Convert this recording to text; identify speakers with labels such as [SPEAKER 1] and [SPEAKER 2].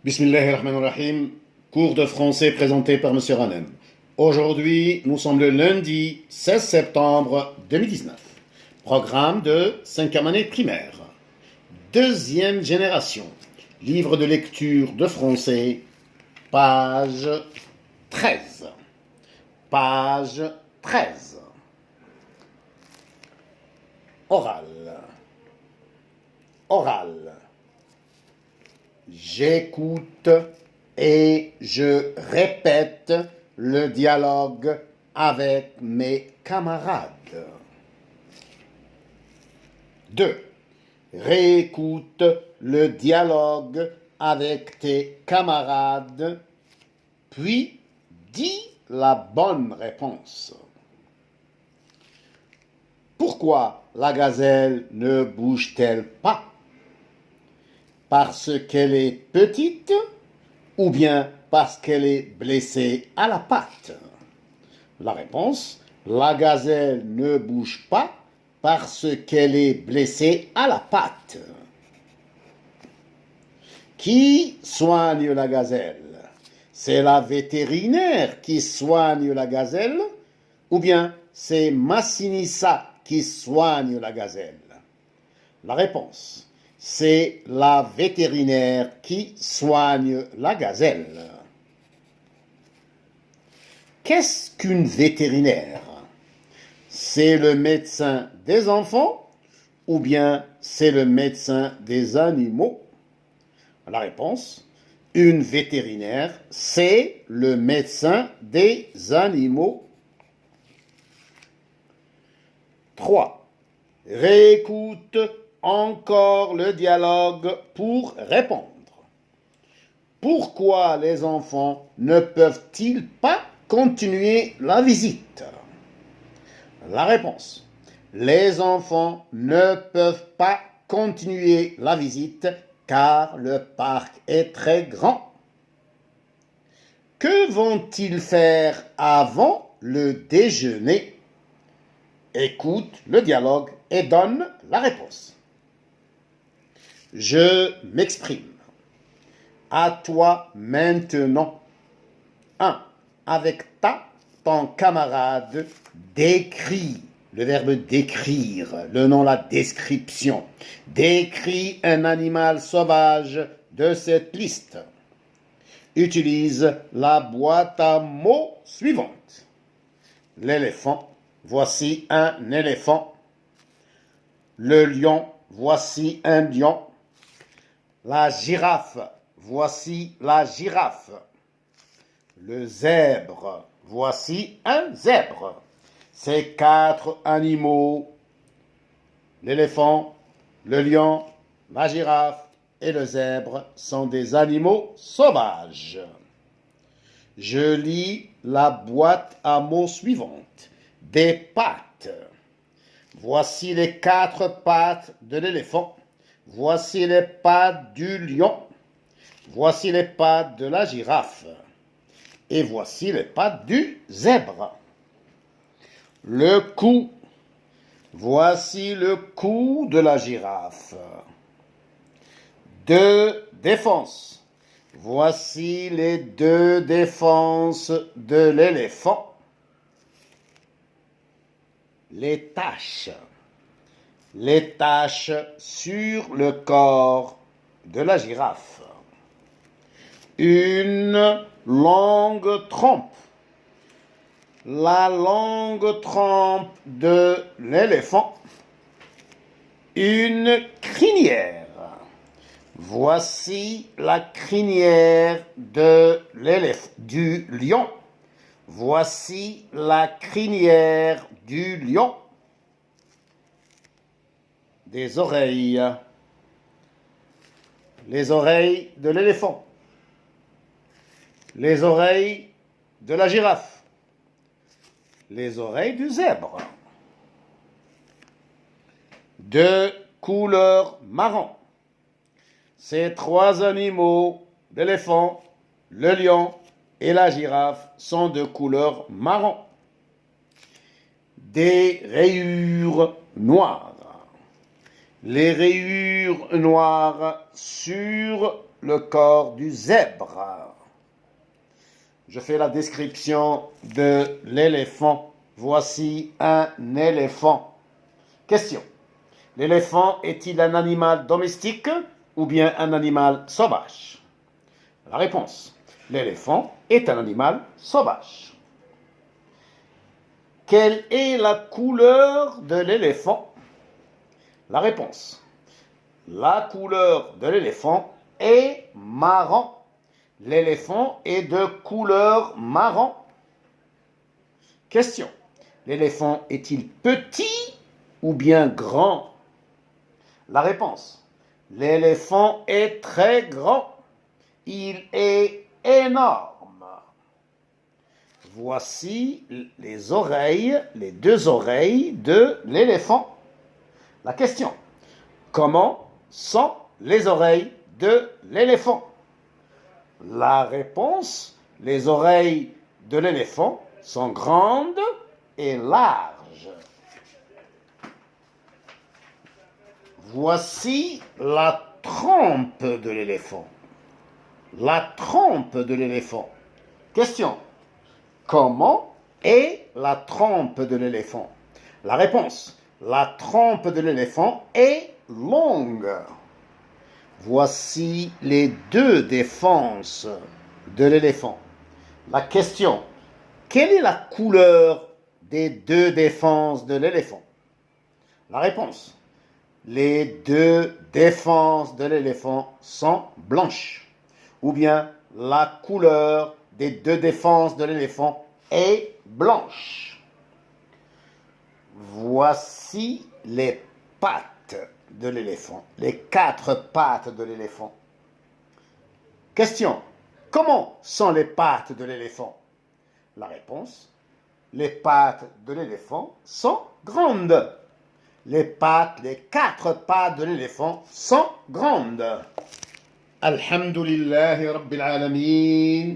[SPEAKER 1] Bismillahirrahmanirrahim, cours de français présenté par Monsieur Ranem. Aujourd'hui, nous sommes le lundi 16 septembre 2019. Programme de 5e année primaire. Deuxième génération. Livre de lecture de français, page 13. Page 13. Oral. Oral. J'écoute et je répète le dialogue avec mes camarades. 2. Réécoute le dialogue avec tes camarades, puis dis la bonne réponse. Pourquoi la gazelle ne bouge-t-elle pas? Parce qu'elle est petite ou bien parce qu'elle est blessée à la patte? La réponse, la gazelle ne bouge pas parce qu'elle est blessée à la patte. Qui soigne la gazelle? C'est la vétérinaire qui soigne la gazelle ou bien c'est Massinissa qui soigne la gazelle? La réponse, c'est la vétérinaire qui soigne la gazelle. Qu'est-ce qu'une vétérinaire? C'est le médecin des enfants ou bien c'est le médecin des animaux? La réponse, une vétérinaire, c'est le médecin des animaux. 3. Réécoute encore le dialogue pour répondre. Pourquoi les enfants ne peuvent-ils pas continuer la visite? La réponse, les enfants ne peuvent pas continuer la visite car le parc est très grand. Que vont-ils faire avant le déjeuner? Écoute le dialogue et donne la réponse. Je m'exprime. À toi maintenant. 1. Avec ta, ton camarade, décrit. Le verbe décrire, le nom, la description. Décrit un animal sauvage de cette liste. Utilise la boîte à mots suivante. L'éléphant, voici un éléphant. Le lion, voici un lion. La girafe, voici la girafe. Le zèbre, voici un zèbre. Ces 4 animaux, l'éléphant, le lion, la girafe et le zèbre, sont des animaux sauvages. Je lis la boîte à mots suivante. Des pattes. Voici les 4 pattes de l'éléphant. Voici les pattes du lion. Voici les pattes de la girafe. Et voici les pattes du zèbre. Le cou. Voici le cou de la girafe. 2 défenses. Voici les 2 défenses de l'éléphant. Les taches. Les taches sur le corps de la girafe. Une longue trompe. La longue trompe de l'éléphant. Une crinière. Voici la crinière du lion. Voici la crinière du lion. Des oreilles. Les oreilles de l'éléphant. Les oreilles de la girafe. Les oreilles du zèbre. De couleur marron. Ces 3 animaux, l'éléphant, le lion et la girafe, sont de couleur marron. Des rayures noires. les rayures noires sur le corps du zèbre. Je fais la description de l'éléphant. Voici un éléphant. Question. L'éléphant est-il un animal domestique ou bien un animal sauvage? La réponse. L'éléphant est un animal sauvage. Quelle est la couleur de l'éléphant? La réponse. La couleur de l'éléphant est marron. L'éléphant est de couleur marron. Question. L'éléphant est-il petit ou bien grand? La réponse. L'éléphant est très grand. Il est énorme. Voici les oreilles, les deux oreilles de l'éléphant. La question. Comment sont les oreilles de l'éléphant? La réponse. Les oreilles de l'éléphant sont grandes et larges. Voici la trompe de l'éléphant. La trompe de l'éléphant. Question. Comment est la trompe de l'éléphant? La réponse. La trompe de l'éléphant est longue. Voici les deux défenses de l'éléphant. La question. Quelle est la couleur des deux défenses de l'éléphant? La réponse. Les deux défenses de l'éléphant sont blanches. Ou bien la couleur des deux défenses de l'éléphant est blanche. Voici les pattes de l'éléphant, les quatre pattes de l'éléphant. Question. Comment sont les pattes de l'éléphant? La réponse. Les pattes de l'éléphant sont grandes. Les quatre pattes de l'éléphant sont grandes. Alhamdulillahi Rabbil Alamin.